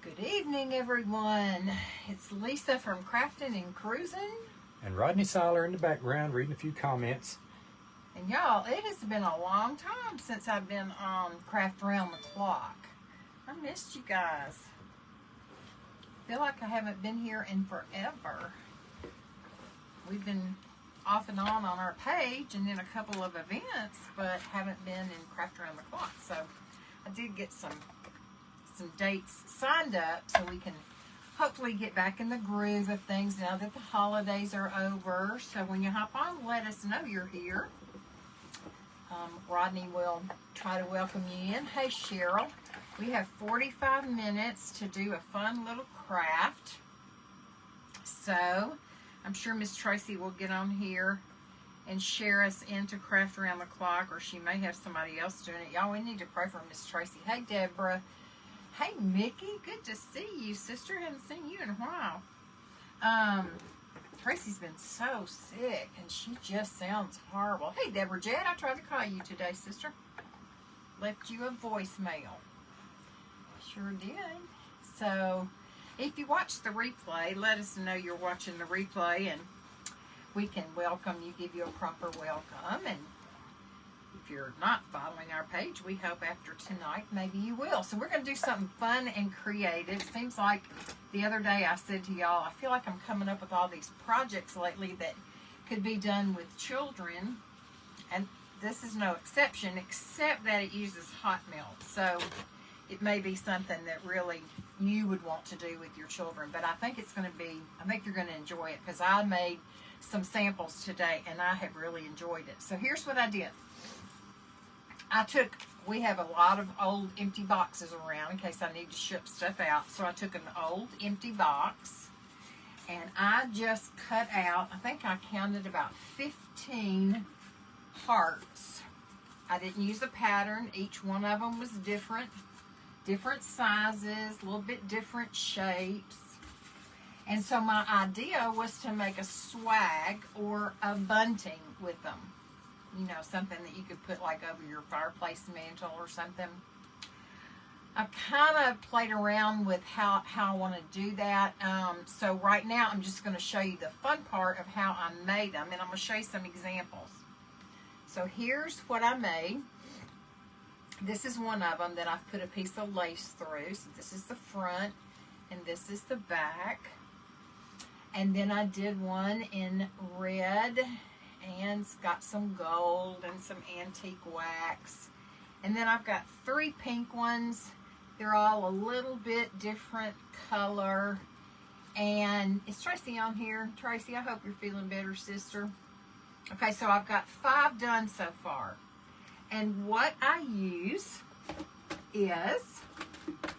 Good evening, everyone. It's Lisa from Crafting and Cruising. And Rodney Seiler in the background reading a few comments. And y'all, it has been a long time since I've been on Craft Around the Clock. I missed you guys. Feel like I haven't been here in forever. We've been off and on our page and in a couple of events, but haven't been in Craft Around the Clock. So I did get some dates signed up so we can hopefully get back in the groove of things now that the holidays are over. So when you hop on, let us know you're here. Rodney will try to welcome you in. Hey, Cheryl. We have 45 minutes to do a fun little craft. So I'm sure Miss Tracy will get on here and share us into Craft Around the Clock, or she may have somebody else doing it. Y'all, we need to pray for Miss Tracy. Hey, Deborah. Hey, Mickey. Good to see you, sister. Haven't seen you in a while. Tracy's been so sick, and she just sounds horrible. Hey, Deborah Jed, I tried to call you today, sister. Left you a voicemail. Sure did. So, if you watch the replay, let us know you're watching the replay, and we can welcome you, give you a proper welcome. And if you're not following our page, we hope after tonight maybe you will. So we're going to do something fun and creative. Seems like the other day I said to y'all, I feel like I'm coming up with all these projects lately that could be done with children. And this is no exception, except that it uses hot melt. So it may be something that really you would want to do with your children. But I think it's going to be, I think you're going to enjoy it, because I made some samples today and I have really enjoyed it. So here's what I did. We have a lot of old empty boxes around in case I need to ship stuff out. So I took an old empty box and I just cut out, I think I counted about 15 hearts. I didn't use a pattern. Each one of them was different sizes, a little bit different shapes. And so my idea was to make a swag or a bunting with them. You know, something that you could put like over your fireplace mantle or something. I've kind of played around with how I want to do that. So right now I'm just going to show you the fun part of how I made them, and I'm going to show you some examples. So here's what I made. This is one of them that I've put a piece of lace through. So this is the front and this is the back. And then I did one in red and it's got some gold and some antique wax. And then I've got 3 pink ones. They're all a little bit different color. And is Tracy on here? Tracy, I hope you're feeling better, sister. Okay, so I've got 5 done so far. And what I use is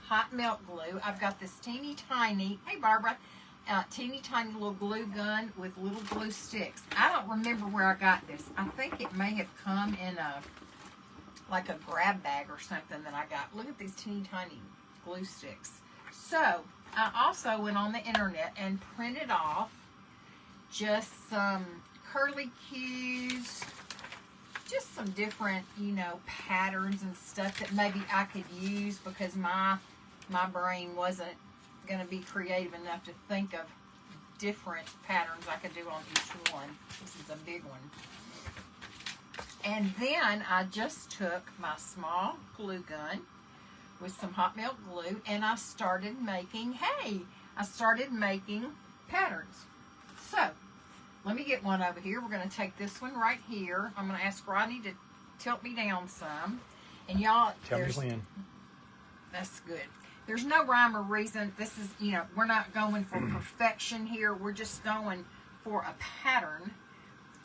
hot melt glue. I've got this teeny tiny, hey Barbara, teeny tiny little glue gun with little glue sticks. I don't remember where I got this. I think it may have come in like a grab bag or something that I got. Look at these teeny tiny glue sticks. So I also went on the internet and printed off just some curly cues, just some different, you know, patterns and stuff that maybe I could use, because my brain wasn't going to be creative enough to think of different patterns I could do on each one. This is a big one. And then I just took my small glue gun with some hot melt glue and I started making, patterns. So let me get one over here. We're going to take this one right here. I'm going to ask Rodney to tilt me down some. And y'all, Tell me when. That's good. There's no rhyme or reason. This is, you know, we're not going for perfection here. We're just going for a pattern,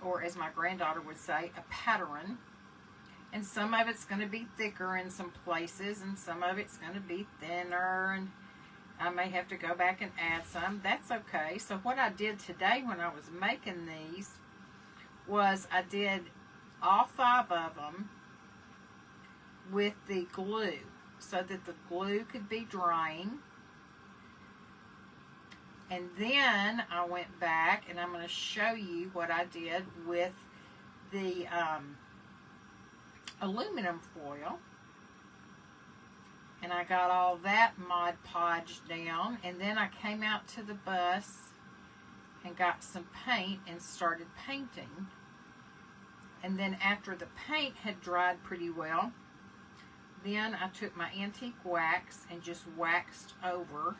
or as my granddaughter would say, a pattern. And some of it's going to be thicker in some places, and some of it's going to be thinner, and I may have to go back and add some. That's okay. So what I did today when I was making these was I did all 5 of them with the glue, so that the glue could be drying. And then I went back and I'm going to show you what I did with the aluminum foil. And I got all that Mod Podge down. And then I came out to the bus and got some paint and started painting. And then after the paint had dried pretty well, then I took my antique wax and just waxed over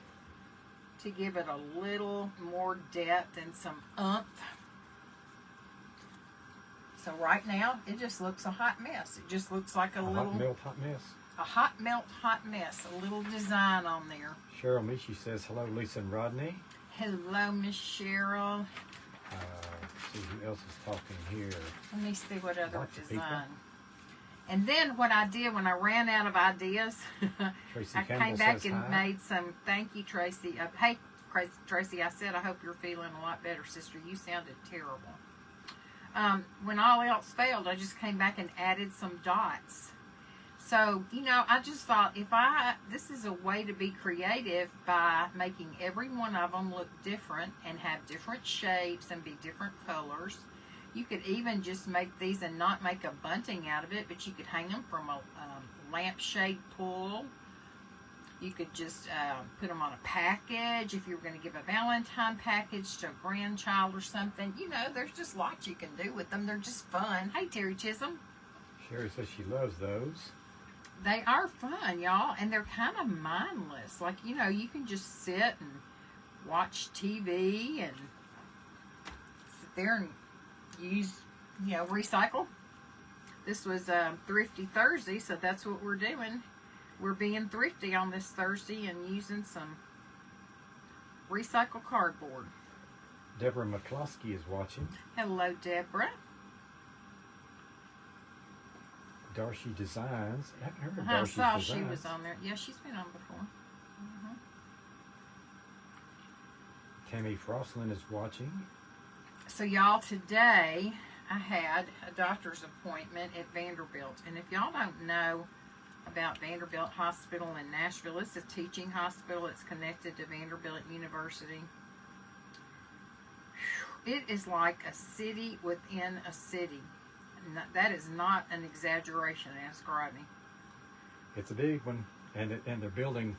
to give it a little more depth and some oomph. So right now, it just looks a hot mess. It just looks like a little... hot melt, hot mess. A hot melt, hot mess. A little design on there. Cheryl Mishi says, hello, Lisa and Rodney. Hello, Miss Cheryl. See who else is talking here. Let me see what other Lots of design. And then what I did when I ran out of ideas, I came back and made some, thank you, Tracy. Hey, Tracy, I said I hope you're feeling a lot better, sister. You sounded terrible. When all else failed, I just came back and added some dots. So, you know, I just thought this is a way to be creative by making every one of them look different and have different shapes and be different colors. You could even just make these and not make a bunting out of it, but you could hang them from a lampshade pull. You could just put them on a package if you were going to give a Valentine package to a grandchild or something. You know, there's just lots you can do with them. They're just fun. Hey, Terry Chisholm. Sherry says she loves those. They are fun, y'all, and they're kind of mindless. Like, you know, you can just sit and watch TV and sit there and use, you know, recycle. This was Thrifty Thursday, so that's what we're doing. We're being thrifty on this Thursday and using some recycled cardboard. Deborah McCloskey is watching. Hello, Deborah. Darcy Designs. I haven't heard of I Darcy's saw Designs. she was on there. Yeah, she's been on before. Tammy Frostlin is watching. So, y'all, today I had a doctor's appointment at Vanderbilt. And if y'all don't know about Vanderbilt Hospital in Nashville, it's a teaching hospital. It's connected to Vanderbilt University. It is like a city within a city. That is not an exaggeration, ask Rodney. It's a big one, and they're building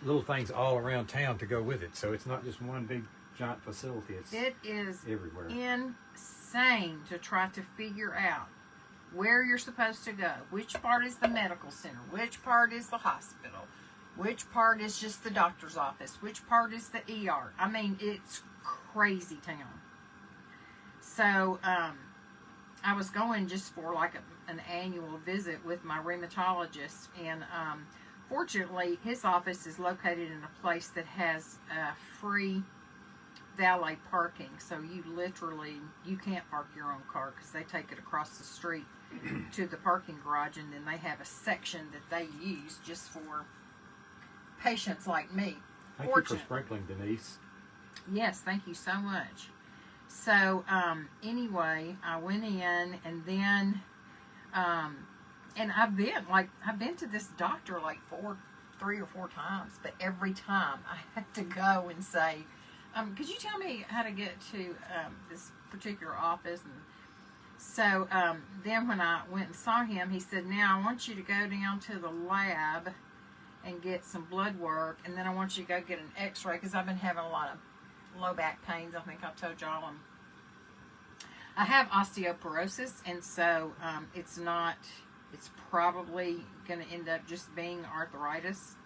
little things all around town to go with it. So it's not just one big giant facility. It is everywhere. Insane to try to figure out where you're supposed to go. Which part is the medical center? Which part is the hospital? Which part is just the doctor's office? Which part is the ER? I mean, it's crazy town. So, I was going just for like an annual visit with my rheumatologist, and fortunately his office is located in a place that has free valet parking, so you can't park your own car because they take it across the street to the parking garage, and then they have a section that they use just for patients like me. Thank you for sprinkling, Denise. Yes, thank you so much. So, anyway, I went in, and then, and I've been to this doctor like 3 or 4 times, but every time I had to go and say, could you tell me how to get to this particular office? And so, then when I went and saw him, he said, now I want you to go down to the lab and get some blood work, and then I want you to go get an x-ray, because I've been having a lot of low back pains. I think I told y'all I have osteoporosis, and so it's probably going to end up just being arthritis,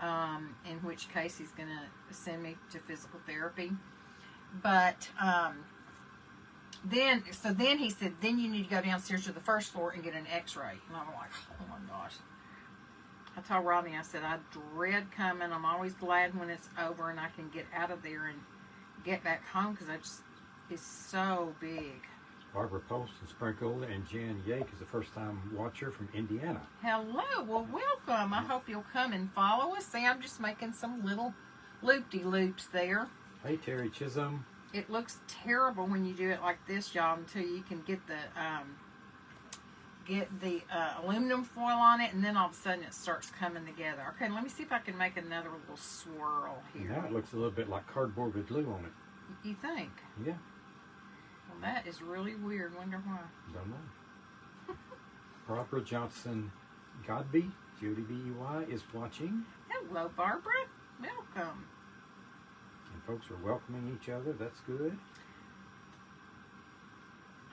in which case he's going to send me to physical therapy. But then he said, then you need to go downstairs to the first floor and get an x-ray. And I'm like, oh my gosh. I told Rodney, I said, I dread coming. I'm always glad when it's over and I can get out of there and get back home, because it's so big. Barbara Post and Sprinkle, and Jan Yake is a first-time watcher from Indiana. Hello, well, welcome. I hope you'll come and follow us. See, I'm just making some little loop-de-loops there. Hey, Terry Chisholm. It looks terrible when you do it like this, y'all, until you can get the aluminum foil on it, and then all of a sudden it starts coming together. Okay, let me see if I can make another little swirl here. Now it looks a little bit like cardboard with glue on it. You think? Yeah. Well, that is really weird. Wonder why. Don't know. Barbara Johnson Godby Judy BUI is watching. Hello, Barbara. Welcome. And folks are welcoming each other. That's good.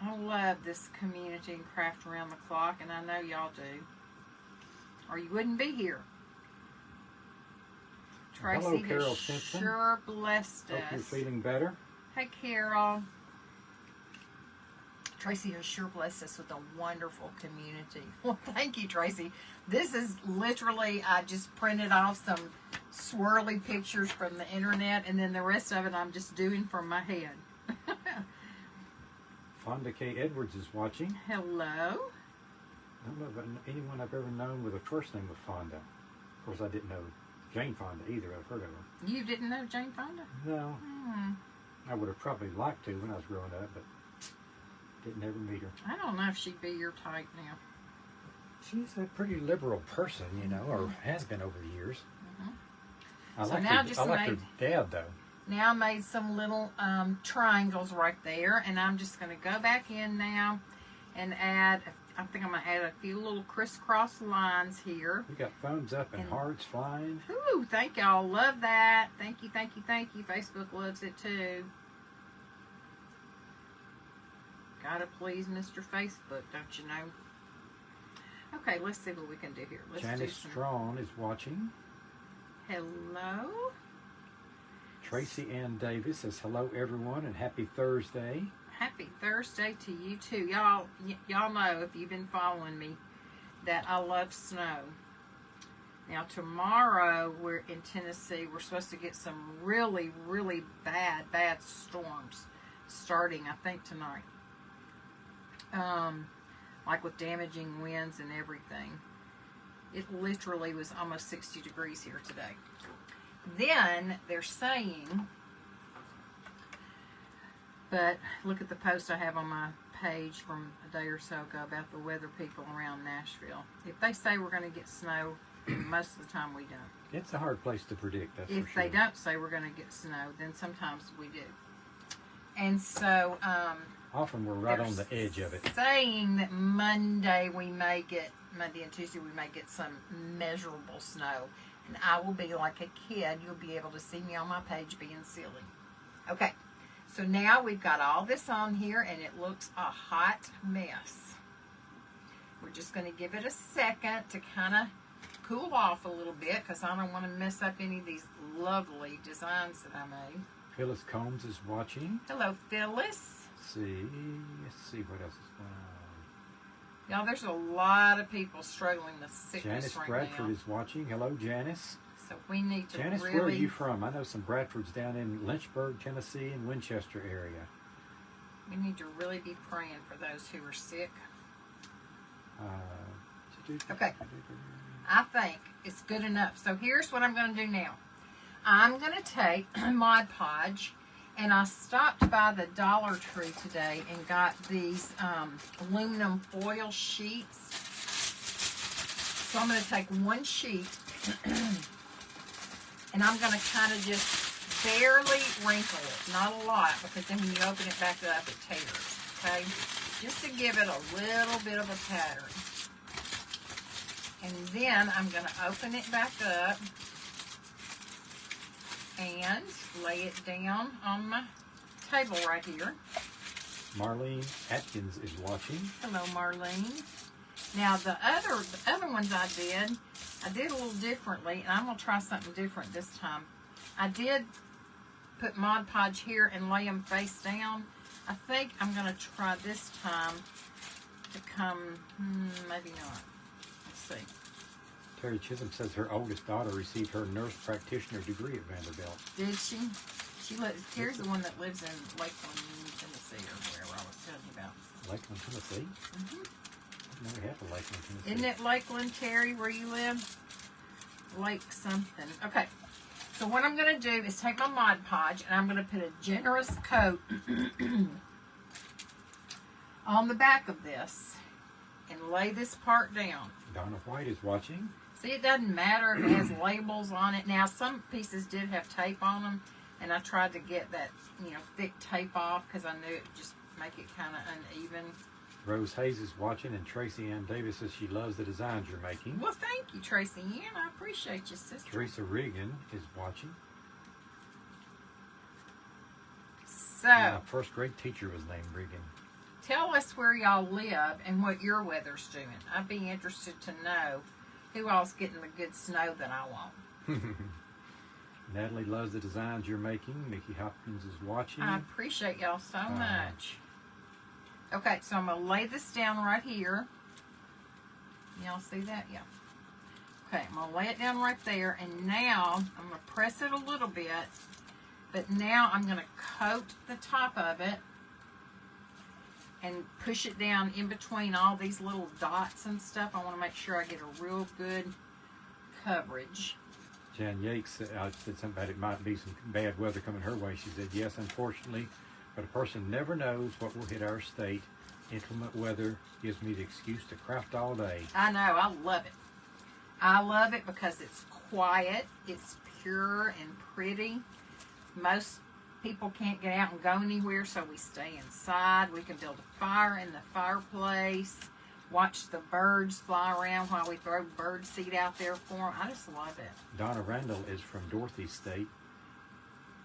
I love this community and craft around the clock, and I know y'all do. Or you wouldn't be here. Tracy Hello, Carol has Simpson. sure blessed Hope you're us. feeling better. Hey, Carol. Tracy has sure blessed us with a wonderful community. Well, thank you, Tracy. This is literally, I just printed off some swirly pictures from the internet, and then the rest of it I'm just doing from my head. Fonda K. Edwards is watching. Hello. I don't know about anyone I've ever known with a first name of Fonda. Of course, I didn't know Jane Fonda either. I've heard of her. You didn't know Jane Fonda? No. I would have probably liked to when I was growing up, but didn't ever meet her. I don't know if she'd be your type now. She's a pretty liberal person, you know, or has been over the years. I So like now her, just I like her made- dad, though. Now I made some little triangles right there, and I'm just going to go back in now and add, I think I'm going to add a few little crisscross lines here. We got thumbs up and hearts flying. Ooh, thank y'all. Love that. Thank you, thank you, thank you. Facebook loves it too. Gotta please Mr. Facebook, don't you know? Okay, let's see what we can do here. Let's Janice do some... Strawn is watching. Hello. Tracy Ann Davis says hello, everyone, and happy Thursday. Happy Thursday to you too. Y'all know, if you've been following me, that I love snow. Now tomorrow we're in Tennessee. We're supposed to get some really, really bad storms starting, I think, tonight. Like with damaging winds and everything. It literally was almost 60 degrees here today. Then they're saying, but look at the post I have on my page from a day or so ago about the weather people around Nashville. If they say we're going to get snow, most of the time we don't. It's a hard place to predict, that's If for sure. they don't say we're going to get snow, then sometimes we do. And so, often we're right on the edge of it. saying that Monday and Tuesday we may get some measurable snow. And I will be like a kid. You'll be able to see me on my page being silly. Okay, so now we've got all this on here and it looks a hot mess. We're just going to give it a second to kind of cool off a little bit because I don't want to mess up any of these lovely designs that I made. Phyllis Combs is watching. Hello, Phyllis. Let's see what else is going on. Y'all, there's a lot of people struggling with sickness Janice right Bradford now. is watching. Hello, Janice. So we need to Janice, really... where are you from? I know some Bradfords down in Lynchburg, Tennessee, and Winchester area. We need to really be praying for those who are sick. Okay. I think it's good enough. So here's what I'm going to do now. I'm going to take Mod Podge, and I stopped by the Dollar Tree today and got these aluminum foil sheets. So I'm going to take one sheet, and I'm going to kind of just barely wrinkle it. Not a lot, because then when you open it back up, it tears. Okay? Just to give it a little bit of a pattern. And then I'm going to open it back up and lay it down on my table right here. Marlene Atkins is watching. Hello, Marlene. Now, the other ones I did a little differently, and I'm going to try something different this time. I did put Mod Podge here and lay them face down. I think I'm going to try this time to come, maybe not. Let's see. Terry Chisholm says her oldest daughter received her nurse practitioner degree at Vanderbilt. Did she? Terry's the one that lives in Lakeland, Tennessee, or wherever I was telling you about. Lakeland, Tennessee? Mm-hmm. I've never had to Lakeland, Tennessee. Isn't it Lakeland, Terry, where you live? Lake something. Okay. So what I'm going to do is take my Mod Podge, and I'm going to put a generous coat on the back of this and lay this part down. Donna White is watching. See, it doesn't matter if it has labels on it. Now, some pieces did have tape on them, and I tried to get that, thick tape off because I knew it would just make it kind of uneven. Rose Hayes is watching, and Tracy Ann Davis says she loves the designs you're making. Well, thank you, Tracy Ann. I appreciate you, sister. Teresa Regan is watching. So, My first grade teacher was named Regan. tell us where y'all live and what your weather's doing. I'd be interested to know who all's getting the good snow that I want. Natalie loves the designs you're making. Mickey Hopkins is watching. I appreciate y'all so much. Okay, so I'm going to lay this down right here. Y'all see that? Yeah. Okay, I'm going to lay it down right there. And now I'm going to press it a little bit. But now I'm going to coat the top of it and push it down in between all these little dots and stuff. I want to make sure I get a real good coverage. Jan Yates said something about it might be some bad weather coming her way. She said, yes, unfortunately, but a person never knows what will hit our state. Inclement weather gives me the excuse to craft all day. I know. I love it. I love it because it's quiet. It's pure and pretty. Most people can't get out and go anywhere, so we stay inside. We can build a fire in the fireplace. Watch the birds fly around while we throw bird seed out there for them. I just love it. Donna Randall is from Dorothy State.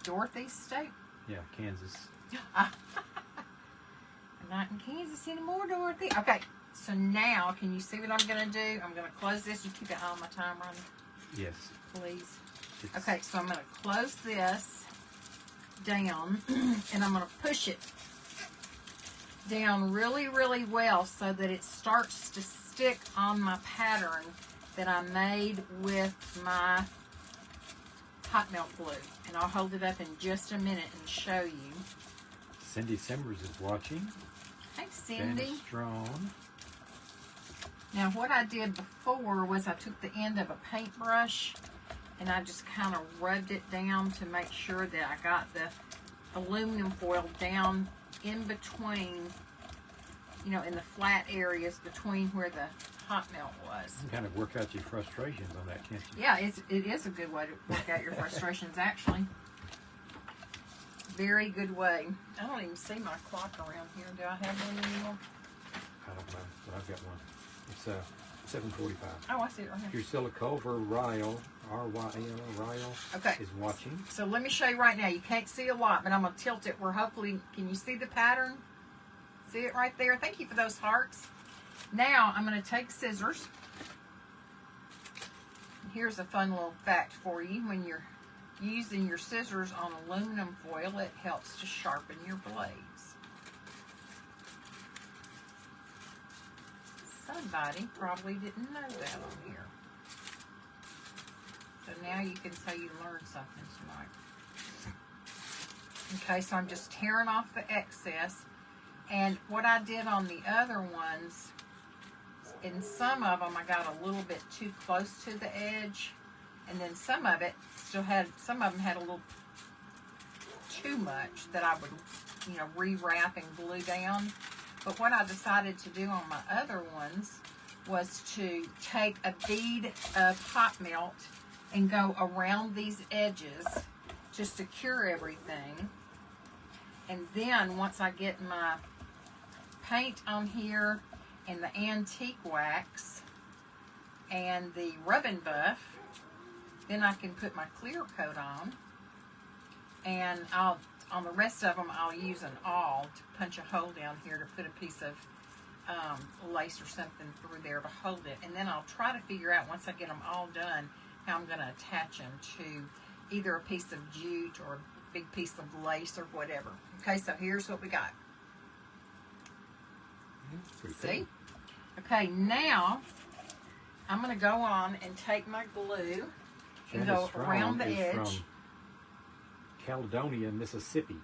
Dorothy State? Yeah, Kansas. I'm not in Kansas anymore, Dorothy. Okay, so now, can you see what I'm going to do? I'm going to close this. You keep it on my time running, Yes. please. Okay, so I'm going to close this down, and I'm going to push it down really, really well so that it starts to stick on my pattern that I made with my hot melt glue. And I'll hold it up in just a minute and show you. Cindy Simmers is watching. Hey, Cindy. Janice Strong. Now, what I did before was I took the end of a paintbrush and I just kind of rubbed it down to make sure that I got the aluminum foil down in between, you know, in the flat areas between where the hot melt was. You can kind of work out your frustrations on that, can't you? Yeah, it is a good way to work out your frustrations, actually. Very good way. I don't even see my clock around here. Do I have one anymore? I don't know, but I've got one. It's 7:45. Oh, I see it right here. Priscilla Culver Ryle, R-Y-L, Ryle, Okay. is watching. So let me show you right now. You can't see a lot, but I'm going to tilt it where hopefully, can you see the pattern? See it right there? Thank you for those hearts. Now I'm going to take scissors. Here's a fun little fact for you. When you're using your scissors on aluminum foil, it helps to sharpen your blades. Somebody probably didn't know that on here. So now you can say you learned something tonight. Okay, so I'm just tearing off the excess. And what I did on the other ones, in some of them I got a little bit too close to the edge. And then some of it still had, some of them had a little too much that I would, you know, rewrap and glue down. But what I decided to do on my other ones was to take a bead of hot melt and go around these edges to secure everything. And then once I get my paint on here and the antique wax and the rubbing buff, then I can put my clear coat on. And on the rest of them, I'll use an awl to punch a hole down here to put a piece of lace or something through there to hold it. And then I'll try to figure out, once I get them all done, how I'm going to attach them to either a piece of jute or a big piece of lace or whatever. Okay, so here's what we got. See? Okay, now I'm going to go on and take my glue and go around the edge. From Caledonia, Mississippi.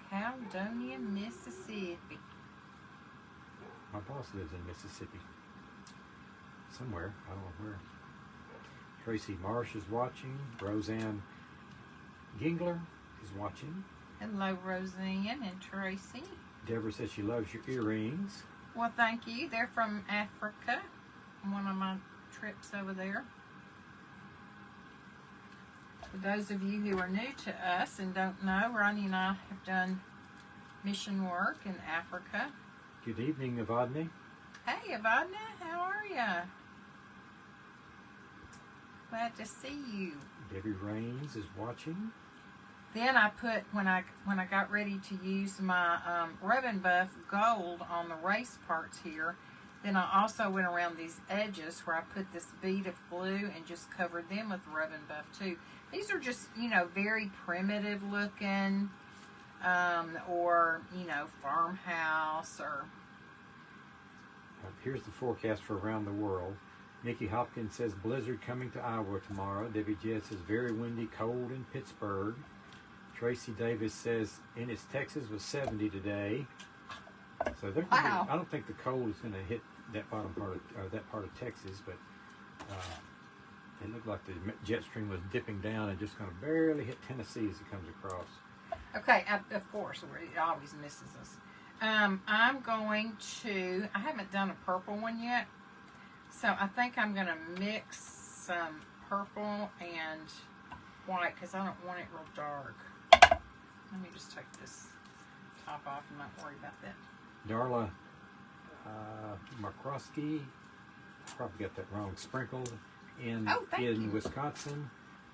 Caledonia, Mississippi. My boss lives in Mississippi. Somewhere. I don't know where. Tracy Marsh is watching. Roseanne Gingler is watching. Hello, Roseanne and Tracy. Deborah says she loves your earrings. Well, thank you. They're from Africa. One of my trips over there. For those of you who are new to us and don't know, Ronnie and I have done mission work in Africa. Good evening, Evadne. Hey, Evadne, how are ya? Glad to see you. Debbie Rains is watching. Then I put, when I got ready to use my Rub and Buff Gold on the race parts here, then I also went around these edges where I put this bead of glue and just covered them with Rub and Buff too. These are just, you know, very primitive looking, or, you know, farmhouse or... Here's the forecast for around the world. Nikki Hopkins says blizzard coming to Iowa tomorrow. Debbie Jett says very windy, cold in Pittsburgh. Tracy Davis says Ennis, Texas was 70 today. So there could be, I don't think the cold is going to hit that bottom part of that part of Texas, but it looked like the jet stream was dipping down and just going to barely hit Tennessee as it comes across. Okay, of course, it always misses us. I'm going to, I haven't done a purple one yet, so I think I'm going to mix some purple and white because I don't want it real dark. Let me just take this top off and not worry about that. Darla Markowski, probably got that wrong, sprinkled in Wisconsin,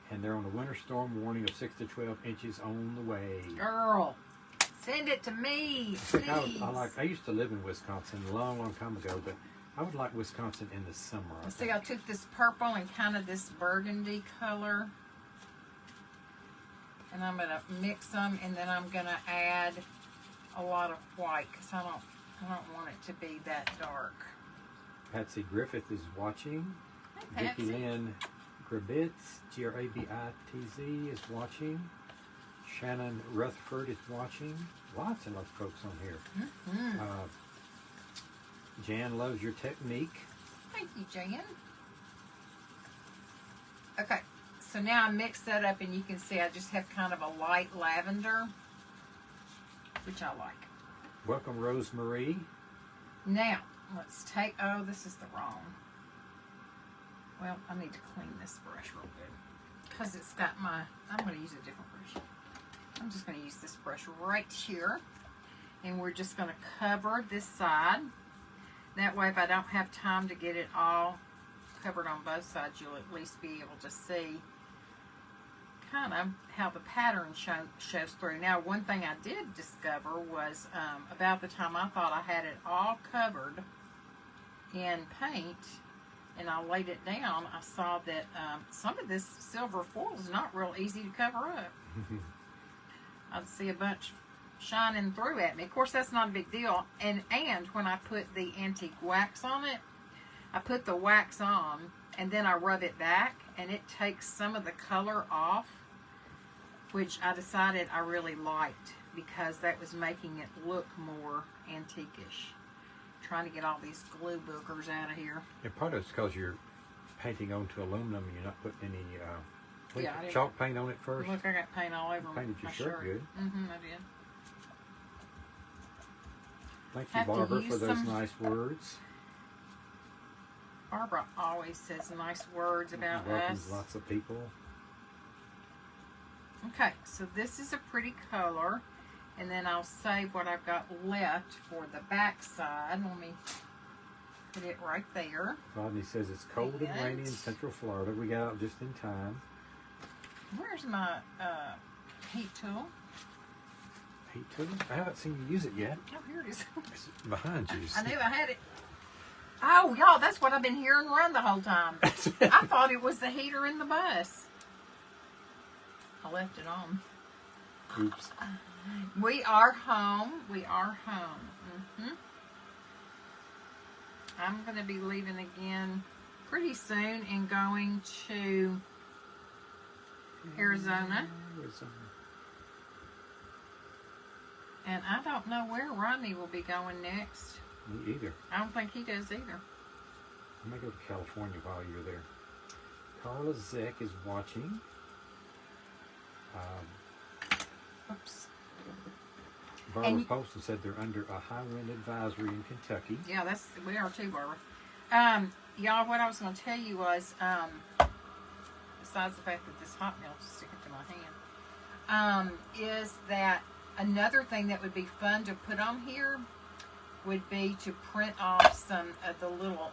and they're on a winter storm warning of 6 to 12 inches on the way. Girl, send it to me, please. I used to live in Wisconsin a long, long time ago, but I would like Wisconsin in the summer. See, I took this purple and kind of this burgundy color, and I'm going to mix them, and then I'm going to add a lot of white because I don't want it to be that dark. Patsy Griffith is watching. Hey, Vicki Lynn Grabitz, Grabitz, is watching. Shannon Rutherford is watching. Lots and lots of folks on here. Jan loves your technique. Thank you, Jan. Okay, so now I mix that up, and you can see I just have kind of a light lavender, which I like. Welcome, Rosemarie. Now, let's take, oh, this is the wrong. Well, I need to clean this brush real good because it's got my, I'm going to use a different brush. I'm just going to use this brush right here, and we're just going to cover this side. That way, if I don't have time to get it all covered on both sides, you'll at least be able to see kind of how the pattern shows through. Now, one thing I did discover was about the time I thought I had it all covered in paint, and I laid it down, I saw that some of this silver foil is not real easy to cover up. I'd see a bunch shining through at me. Of course, that's not a big deal. And when I put the antique wax on it, I put the wax on, and then I rub it back, and it takes some of the color off, which I decided I really liked because that was making it look more antique-ish. Trying to get all these glue boogers out of here. And part of it's because you're painting onto aluminum and you're not putting any chalk paint on it first. Look, I got paint all over Painted your shirt good. Mm-hmm, I did. Thank you, Barbara, for those nice words. Barbara always says nice words about us. Lots of people. Okay, so this is a pretty color. And then I'll save what I've got left for the back side. Let me put it right there. Rodney says it's cold and rainy in Central Florida. We got out just in time. Where's my heat tool? Heat tool? I haven't seen you use it yet. Oh, here it is. It's behind you. I knew I had it. Oh, y'all, that's what I've been hearing run the whole time. I thought it was the heater in the bus. I left it on. Oops. We are home. We are home. I'm going to be leaving again pretty soon and going to Arizona. And I don't know where Rodney will be going next. Me either. I don't think he does either. I may go to California while you're there. Carla Zeck is watching. Oops. Barbara Poston said they're under a high wind advisory in Kentucky. Yeah, we are too, Barbara. Y'all, what I was going to tell you was, besides the fact that this hot milk is sticking to my hand, is that another thing that would be fun to put on here would be to print off some of the little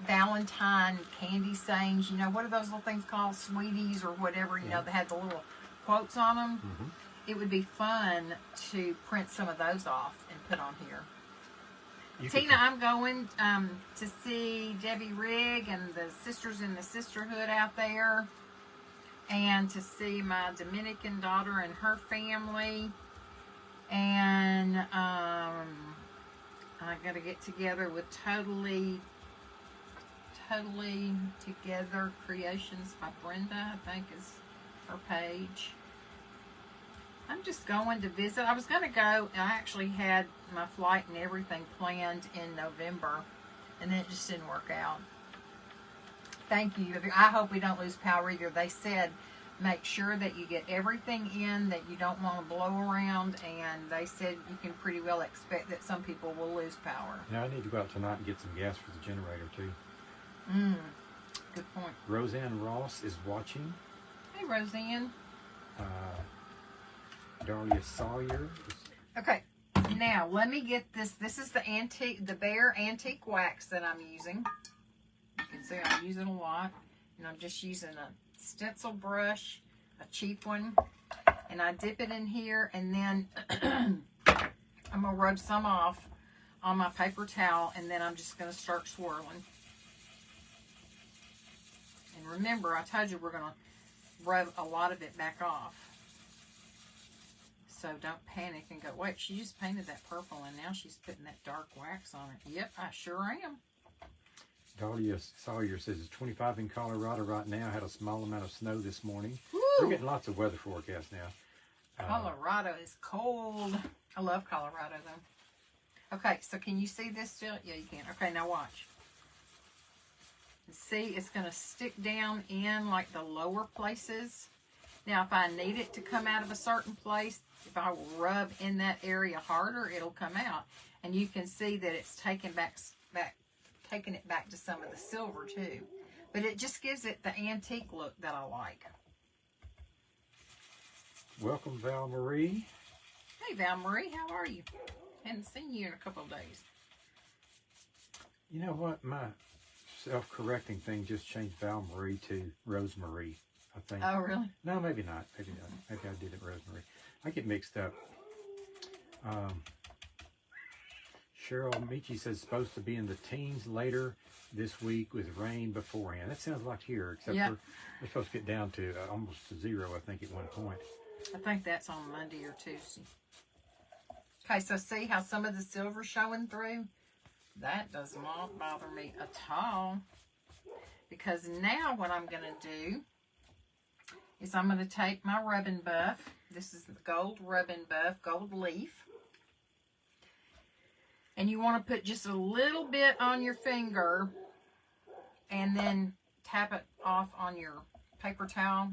Valentine candy sayings. You know, what are those little things called? Sweeties or whatever, you know, that had the little quotes on them. Mm-hmm. It would be fun to print some of those off and put on here. Tina, I'm going to see Debbie Rigg and the Sisters in the Sisterhood out there, and to see my Dominican daughter and her family, and I got to get together with Totally Together Creations by Brenda, I think is her page. I'm just going to visit. I was going to go, I actually had my flight and everything planned in November, and then it just didn't work out. Thank you. I hope we don't lose power either. They said make sure that you get everything in that you don't want to blow around, and they said you can pretty well expect that some people will lose power. Now I need to go out tonight and get some gas for the generator too. Good point. Roseanne Ross is watching. Hey, Roseanne. Dahlia Sawyer. Okay, now let me get this. This is the Bear Antique Wax that I'm using. You can see I use it a lot. And I'm just using a stencil brush, a cheap one. And I dip it in here, and then I'm going to rub some off on my paper towel, and then I'm just going to start swirling. And remember, I told you we're going to rub a lot of it back off. So don't panic and go, wait, she just painted that purple and now she's putting that dark wax on it. Yep, I sure am. Dahlia Sawyer says it's 25 in Colorado right now. Had a small amount of snow this morning. Woo! We're getting lots of weather forecast now. Colorado is cold. I love Colorado though. Okay, so can you see this still? Yeah, you can. Okay, now watch. See, it's going to stick down in like the lower places. Now, if I need it to come out of a certain place, if I rub in that area harder, it'll come out. And you can see that it's taking it back to some of the silver too. But it just gives it the antique look that I like. Welcome, Val Marie. Hey, Val Marie, how are you? Hadn't seen you in a couple of days. You know what? My self-correcting thing just changed Val Marie to Rosemary, I think. Oh, really? No, maybe not. Maybe not. Maybe I did it Rosemary. I get mixed up. Cheryl Michi says supposed to be in the teens later this week with rain beforehand. That sounds like here, except we're supposed to get down to almost to zero, I think, at one point. I think that's on Monday or Tuesday. Okay, so see how some of the silver's showing through? That does not bother me at all. Because now what I'm going to do is I'm going to take my rubbing buff. This is the gold rubbing buff, gold leaf. And you want to put just a little bit on your finger and then tap it off on your paper towel.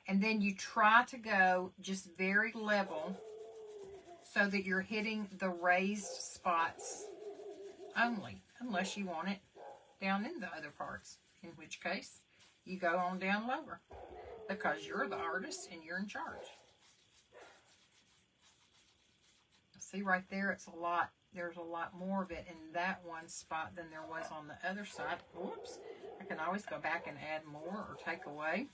And then you try to go just very level so that you're hitting the raised spots only, unless you want it down in the other parts, in which case you go on down lower because you're the artist and you're in charge. See right there, it's a lot. There's a lot more of it in that one spot than there was on the other side. Whoops. I can always go back and add more or take away.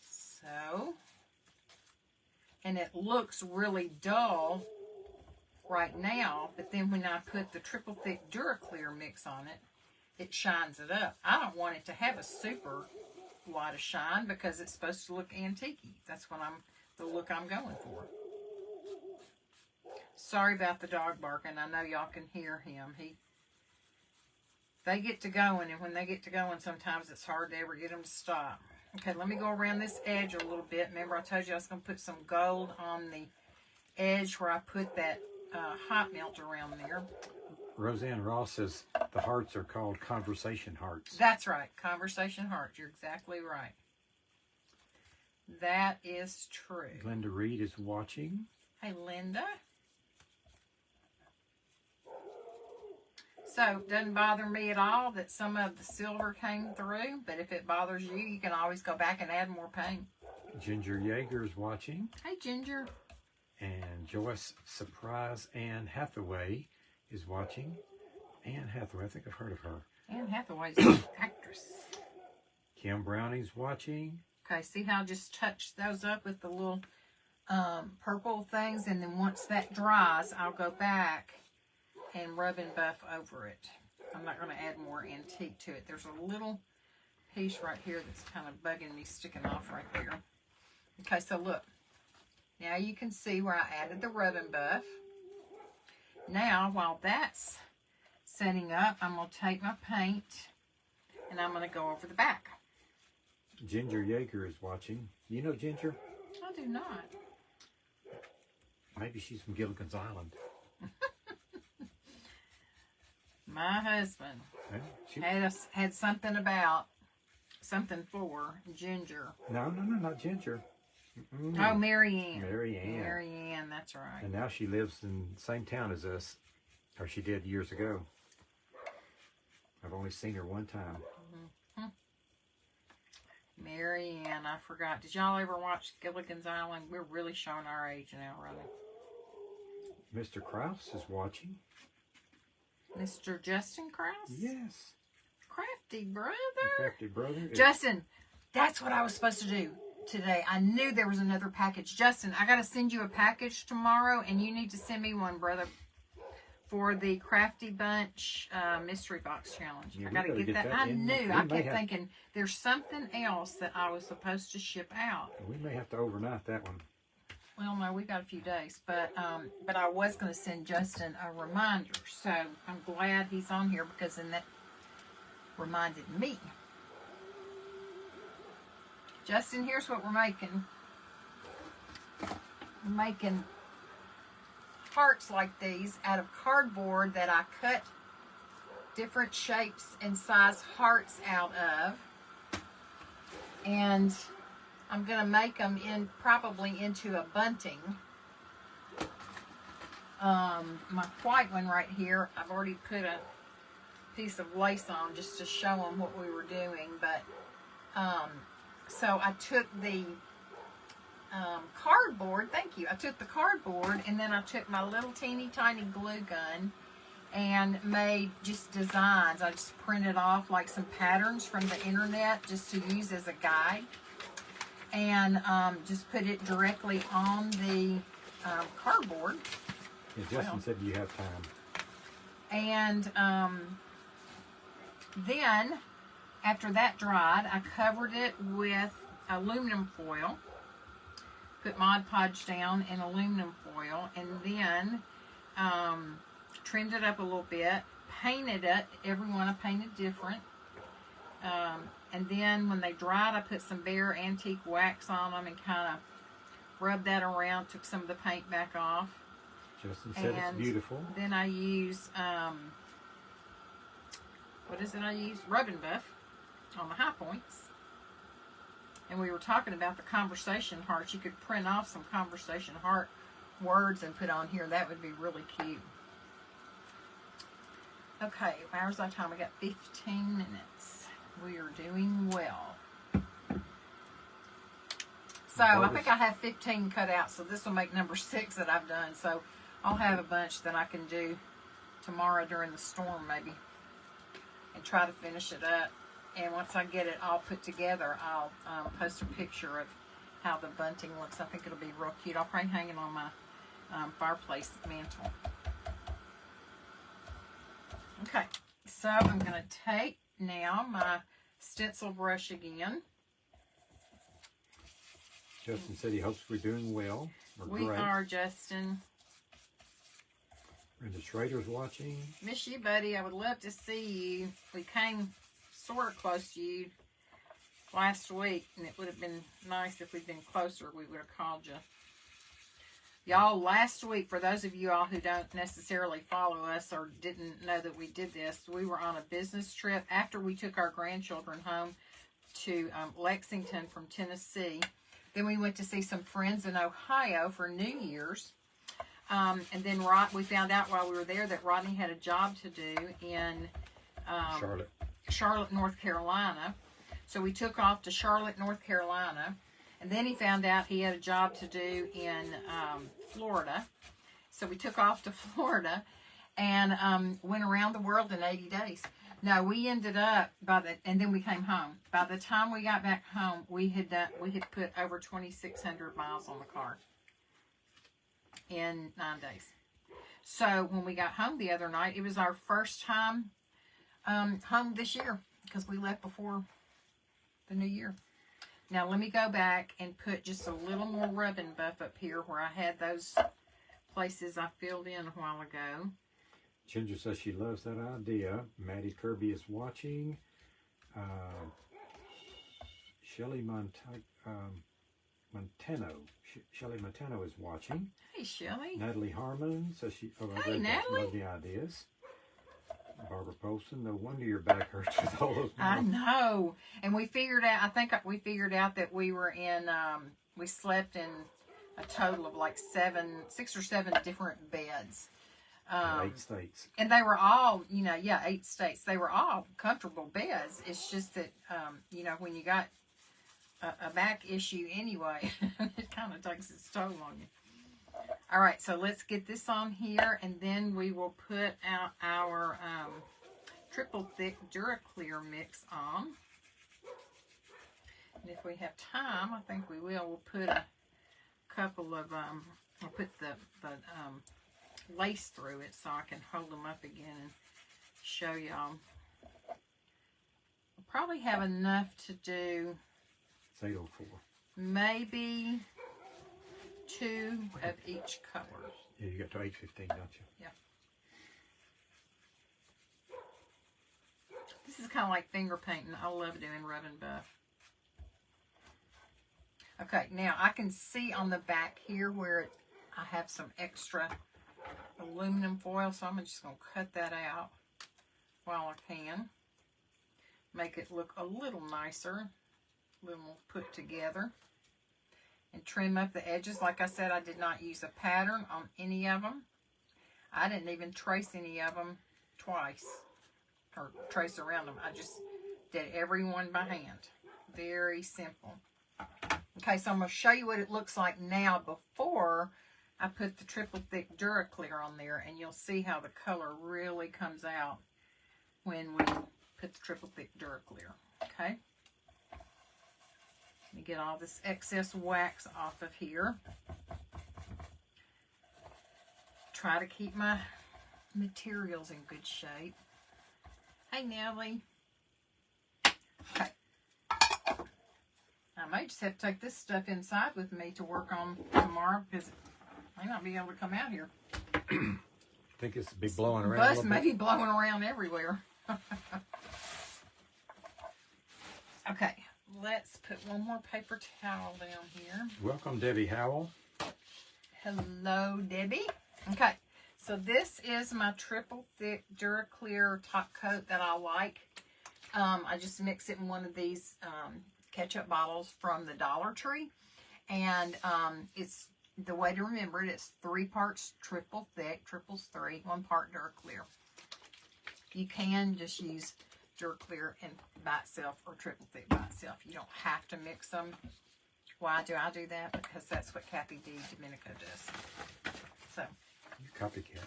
So, and it looks really dull right now, but then when I put the triple thick Duraclear mix on it, it shines it up. I don't want it to have a super lot of shine because it's supposed to look antique-y. That's what the look I'm going for. Sorry about the dog barking. I know y'all can hear him. They get to going, and when they get to going, sometimes it's hard to ever get them to stop. Okay, let me go around this edge a little bit. Remember, I told you I was going to put some gold on the edge where I put that hot melt around there. Roseanne Ross says the hearts are called conversation hearts. That's right, conversation hearts. You're exactly right. That is true. Linda Reed is watching. Hey, Linda. So, doesn't bother me at all that some of the silver came through, but if it bothers you, you can always go back and add more paint. Ginger Yeager is watching. Hey, Ginger. And Joyce Surprise Anne Hathaway is watching. Anne Hathaway, I think I've heard of her. Anne Hathaway's an actress. Kim Browning's watching. Okay, see how I just touched those up with the little purple things, and then once that dries, I'll go back and rub and buff over it. I'm not going to add more antique to it. There's a little piece right here that's kind of bugging me, sticking off right there. Okay, so look. Now you can see where I added the rub and buff. Now, while that's setting up, I'm going to take my paint and I'm going to go over the back. Ginger Yeager is watching. You know Ginger? I do not. Maybe she's from Gilligan's Island. My husband Yeah, had something about, something for Ginger. No, not Ginger. Oh, Mary Ann. Mary Ann. Mary Ann, that's right. And now she lives in the same town as us, or she did years ago. I've only seen her one time. Mary Ann, I forgot. Did y'all ever watch Gilligan's Island? We're really showing our age now, really. Mr. Krause is watching. Mr. Justin Krause? Yes. Crafty brother. Crafty brother. Justin, that's what I was supposed to do today. I knew there was another package. Justin, I got to send you a package tomorrow, and you need to send me one, brother, for the Crafty Bunch Mystery Box Challenge. Yeah, I got to get that. I knew. I kept thinking there's something else that I was supposed to ship out. We may have to overnight that one. Well, no, we got a few days, but I was going to send Justin a reminder, so I'm glad he's on here because then that reminded me. Justin, here's what we're making. We're making hearts like these out of cardboard that I cut different shapes and size hearts out of, and I'm going to make them probably into a bunting. My white one right here, I've already put a piece of lace on just to show them what we were doing. But so I took the cardboard, thank you. I took the cardboard and then I took my little teeny tiny glue gun and made just designs. I just printed off like some patterns from the internet just to use as a guide. And just put it directly on the cardboard. Yeah, Justin said you have time. And then, after that dried, I covered it with aluminum foil. Put Mod Podge down in aluminum foil. And then trimmed it up a little bit. Painted it. Every one I painted different. And then when they dried, I put some bare antique wax on them and kind of rubbed that around, took some of the paint back off. Justin said it's beautiful. Then I use, what is it I use? Rub and buff on the high points. And we were talking about the conversation hearts. You could print off some conversation heart words and put on here. That would be really cute. Okay, where's our time? We got 15 minutes. We are doing well. So I think I have 15 cut out, so this will make number 6 that I've done. So I'll have a bunch that I can do tomorrow during the storm maybe and try to finish it up. And once I get it all put together, I'll post a picture of how the bunting looks. I think it'll be real cute. I'll probably hang it on my fireplace mantle. Okay, so I'm going to take now my stencil brush again. Justin said he hopes we're doing well. We are, Justin. Brenda Schrader's watching. Miss you, buddy. I would love to see you. We came sort of close to you last week, and it would have been nice if we'd been closer. We would have called you. Y'all, last week, for those of you all who don't necessarily follow us or didn't know that we did this, we were on a business trip after we took our grandchildren home to Lexington from Tennessee. Then we went to see some friends in Ohio for New Year's. And then we found out while we were there that Rodney had a job to do in Charlotte, North Carolina. So we took off to Charlotte, North Carolina. And then he found out he had a job to do in Florida. So we took off to Florida and went around the world in 80 days. No, we ended up and then we came home. By the time we got back home, we had put over 2,600 miles on the car in 9 days. So when we got home the other night, it was our first time home this year because we left before the new year. Now let me go back and put just a little more rub and buff up here where I had those places I filled in a while ago. Ginger says she loves that idea. Maddie Kirby is watching. Shelly Montano. Shelly Montano is watching. Hey, Shelly. Natalie Harmon says she. Oh, hey, Natalie. Love the ideas. Barbara Polson. No wonder your back hurts with all those miles. I know. And we figured out. I think we figured out that we were in. We slept in a total of like 6 or 7 different beds. 8 states. And they were all, 8 states. They were all comfortable beds. It's just that, when you got a back issue anyway, it kind of takes its toll on you. All right, so let's get this on here, and then we will put out our triple thick DuraClear mix on. And if we have time, I think we will. We'll put a couple of, we'll put the lace through it so I can hold them up again and show y'all. We'll probably have enough to do. It's 804. Maybe 2 of each color. Yeah, you got to 815, don't you? Yeah. This is kind of like finger painting. I love doing rub and buff. Okay, now I can see on the back here where I have some extra aluminum foil, so I'm just going to cut that out while I can. Make it look a little nicer, a little put together. And trim up the edges. Like I said, I did not use a pattern on any of them. I didn't even trace any of them twice, or trace around them. I just did every one by hand. Very simple. Okay, so I'm going to show you what it looks like now before I put the triple thick DuraClear on there, and you'll see how the color really comes out when we put the triple thick DuraClear. Okay? Let me get all this excess wax off of here. Try to keep my materials in good shape. Hey, Nellie. Okay. I may just have to take this stuff inside with me to work on tomorrow because I may not be able to come out here. Think it's be blowing around. Bus may be blowing around everywhere. Okay, let's put one more paper towel down here. Welcome, Debbie Howell. Hello, Debbie. Okay, so this is my triple thick DuraClear top coat that I like. I just mix it in one of these ketchup bottles from the Dollar Tree, and it's the way to remember it. It's 3 parts triple thick, triples 3, 1 part DuraClear. You can just use DuraClear by itself or triple thick by itself. You don't have to mix them. Why do I do that? Because that's what Kathy D. Domenico does. So, You copycat.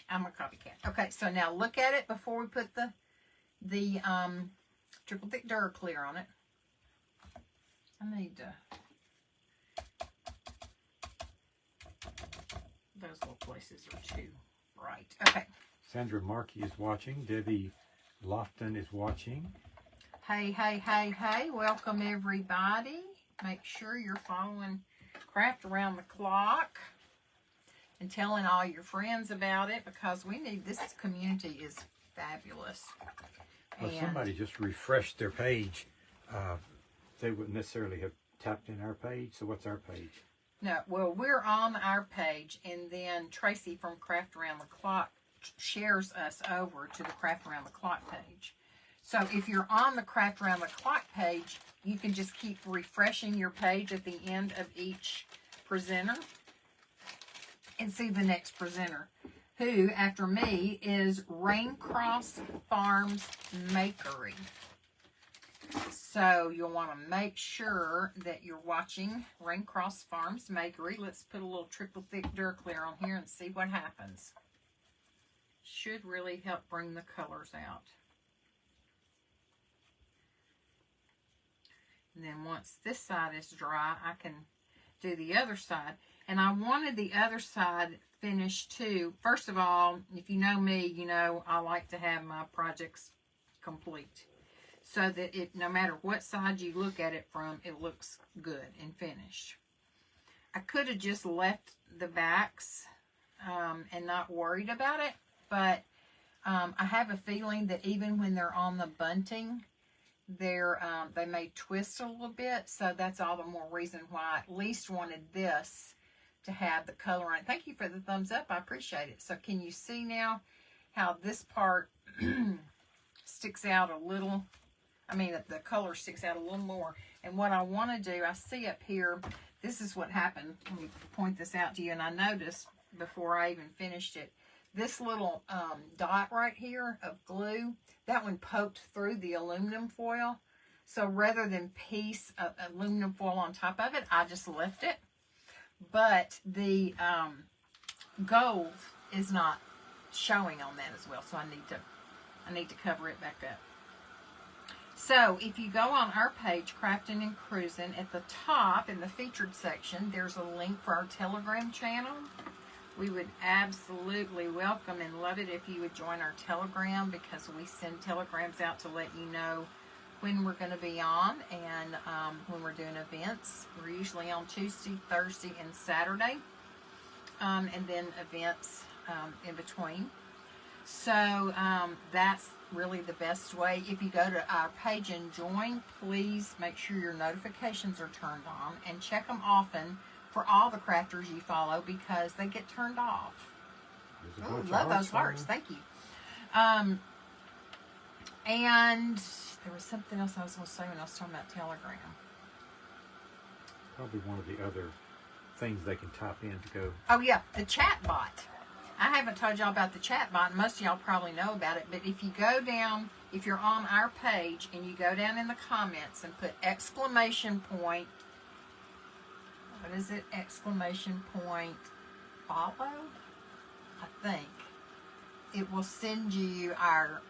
I'm a copycat. Okay, so now look at it before we put the triple thick DuraClear on it. I need to. Those little places are too bright. Okay. Sandra Markey is watching. Debbie Lofton is watching. Hey, hey, hey, hey. Welcome, everybody. Make sure you're following Craft Around the Clock and telling all your friends about it because we need this community is fabulous. Well, and somebody just refreshed their page. They wouldn't necessarily have tapped in our page. So what's our page? no, well, we're on our page, and then Tracy from Craft Around the Clock shares us over to the Craft Around the Clock page. So if you're on the Craft Around the Clock page, you can just keep refreshing your page at the end of each presenter and see the next presenter, who, after me, is Raincross Farms Makery. So you'll want to make sure that you're watching Raincross Farms Makery. Let's put a little triple thick Duraclear on here and see what happens. Should really help bring the colors out. And then once this side is dry, I can do the other side. And I wanted the other side finished too. First of all, if you know me, you know I like to have my projects complete. So that it, no matter what side you look at it from, it looks good and finished. I could have just left the backs and not worried about it. But I have a feeling that even when they're on the bunting, they may twist a little bit, so that's all the more reason why I at least wanted this to have the color on it. Thank you for the thumbs up. I appreciate it. So can you see now how this part sticks out a little? I mean, the color sticks out a little more. And what I want to do, I see up here, this is what happened. Let me point this out to you. And I noticed before I even finished it, this little dot right here of glue, that one poked through the aluminum foil. So rather than piece of aluminum foil on top of it, I just left it. But the gold is not showing on that as well. So I need to cover it back up. So if you go on our page, Crafting and Cruising, at the top in the featured section, there's a link for our Telegram channel. We would absolutely welcome and love it if you would join our Telegram, because we send telegrams out to let you know when we're going to be on and when we're doing events. We're usually on Tuesday, Thursday, and Saturday, and then events in between. So that's really the best way. If you go to our page and join, please make sure your notifications are turned on and check them often for all the crafters you follow, because they get turned off. Oh, love those hearts. Thank you. And there was something else I was going to say when I was talking about Telegram. Probably one of the other things they can type in to go. Oh, yeah, the chat bot. I haven't told y'all about the chat bot. Most of y'all probably know about it. But if you go down, if you're on our page and you go down in the comments and put exclamation point, what is it? Exclamation point follow? I think. It will send you our,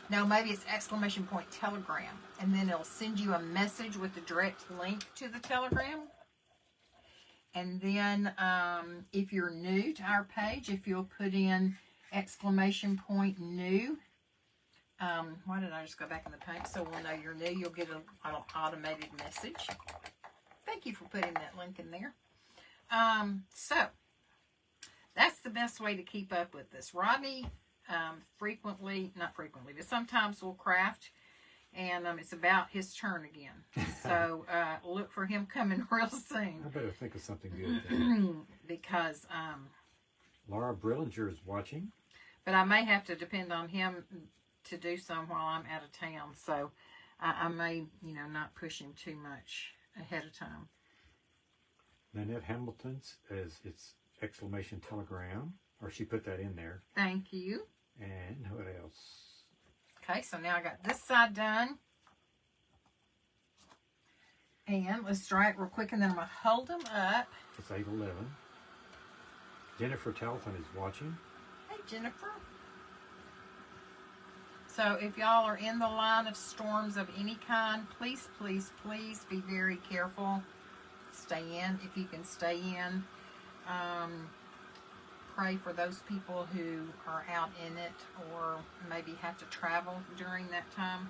no, maybe it's exclamation point Telegram. And then it'll send you a message with the direct link to the Telegram. And then if you're new to our page, if you'll put in exclamation point new. Why did I just go back in the page? So we'll know you're new. You'll get an automated message. Thank you for putting that link in there. So that's the best way to keep up with this. Rodney not frequently, but sometimes will craft, and it's about his turn again. So look for him coming real soon. I better think of something good there. Because Laura Brillinger is watching. But I may have to depend on him to do some while I'm out of town. So I may, not push him too much ahead of time. Nanette Hamilton's it's exclamation telegram, or she put that in there. Thank you. And what else? Okay, so now I got this side done. And let's dry it real quick, and then I'm going to hold them up. It's 8:11. Jennifer Talton is watching. Hey, Jennifer. So if y'all are in the line of storms of any kind, please, please, please be very careful. Stay in if you can stay in. Pray for those people who are out in it or maybe have to travel during that time,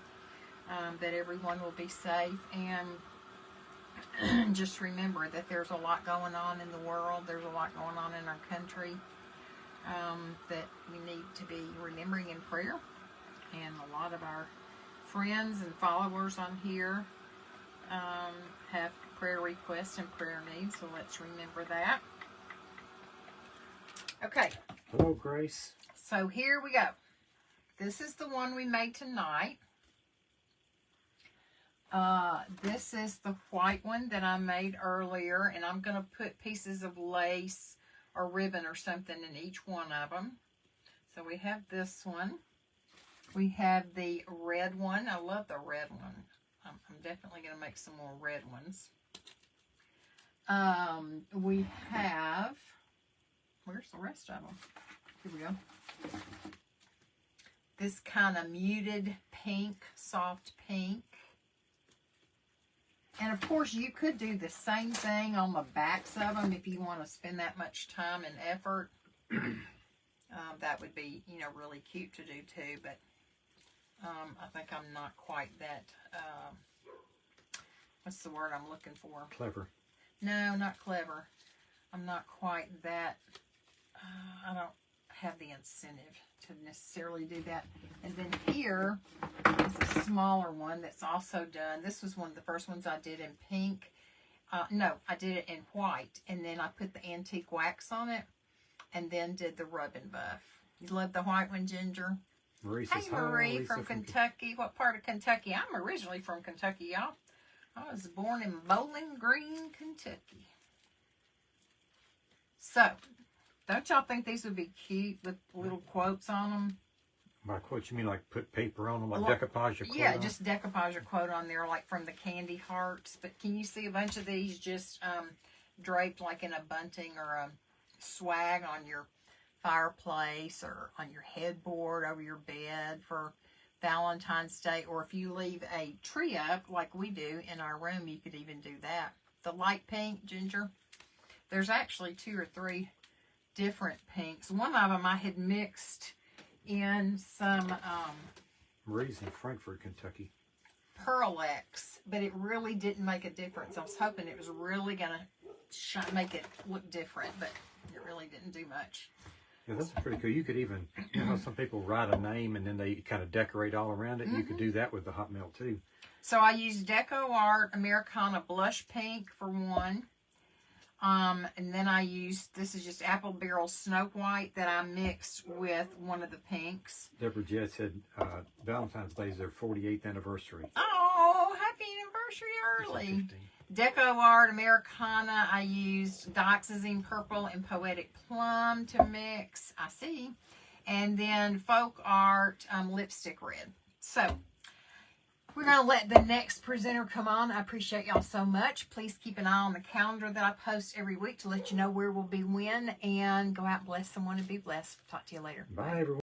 that everyone will be safe. And just remember that there's a lot going on in the world. There's a lot going on in our country that we need to be remembering in prayer. And a lot of our friends and followers on here have prayer requests and prayer needs, so let's remember that. Okay. Hello, Grace. So here we go. This is the one we made tonight. This is the white one that I made earlier, and I'm going to put pieces of lace or ribbon or something in each one of them. So we have this one. We have the red one. I love the red one. I'm definitely going to make some more red ones. We have, where's the rest of them? Here we go. This kind of muted pink, soft pink. And of course, you could do the same thing on the backs of them if you want to spend that much time and effort. That would be, you know, really cute to do too. But I think I'm not quite that, what's the word I'm looking for? Clever. No, not clever. I'm not quite that, I don't have the incentive to necessarily do that. And then here is a smaller one that's also done. This was one of the first ones I did in pink. No, I did it in white. And then I put the antique wax on it. And then did the rub and buff. You love the white one, Ginger? Marie says, hey, Marie from Kentucky. What part of Kentucky? I'm originally from Kentucky, y'all. I was born in Bowling Green, Kentucky. So, don't y'all think these would be cute with little quotes on them? By quotes, you mean like put paper on them, like decoupage a quote? Yeah, just decoupage a quote on there, like from the candy hearts. But can you see a bunch of these just draped like in a bunting or a swag on your fireplace or on your headboard over your bed for Valentine's Day? Or if you leave a tree up like we do in our room, you could even do that. The light pink, Ginger, there's actually 2 or 3 different pinks. One of them I had mixed in some Marie's in Frankfort, Kentucky. Pearl-X, but it really didn't make a difference. I was hoping it was really going to make it look different, but it really didn't do much. Yeah, that's pretty cool. You could even, you know how some people write a name and then they kind of decorate all around it? You could do that with the hot melt too. So I used Deco Art Americana Blush Pink for one. And then I used, this is just Apple Barrel Snow White that I mixed with one of the pinks. Deborah Jett said Valentine's Day is their 48th anniversary. Oh, happy anniversary early. Deco Art Americana, I used Dioxazine Purple and Poetic Plum to mix. I see. And then Folk Art Lipstick Red. So, we're going to let the next presenter come on. I appreciate y'all so much. Please keep an eye on the calendar that I post every week to let you know where we'll be when. And go out and bless someone and be blessed. Talk to you later. Bye, everyone.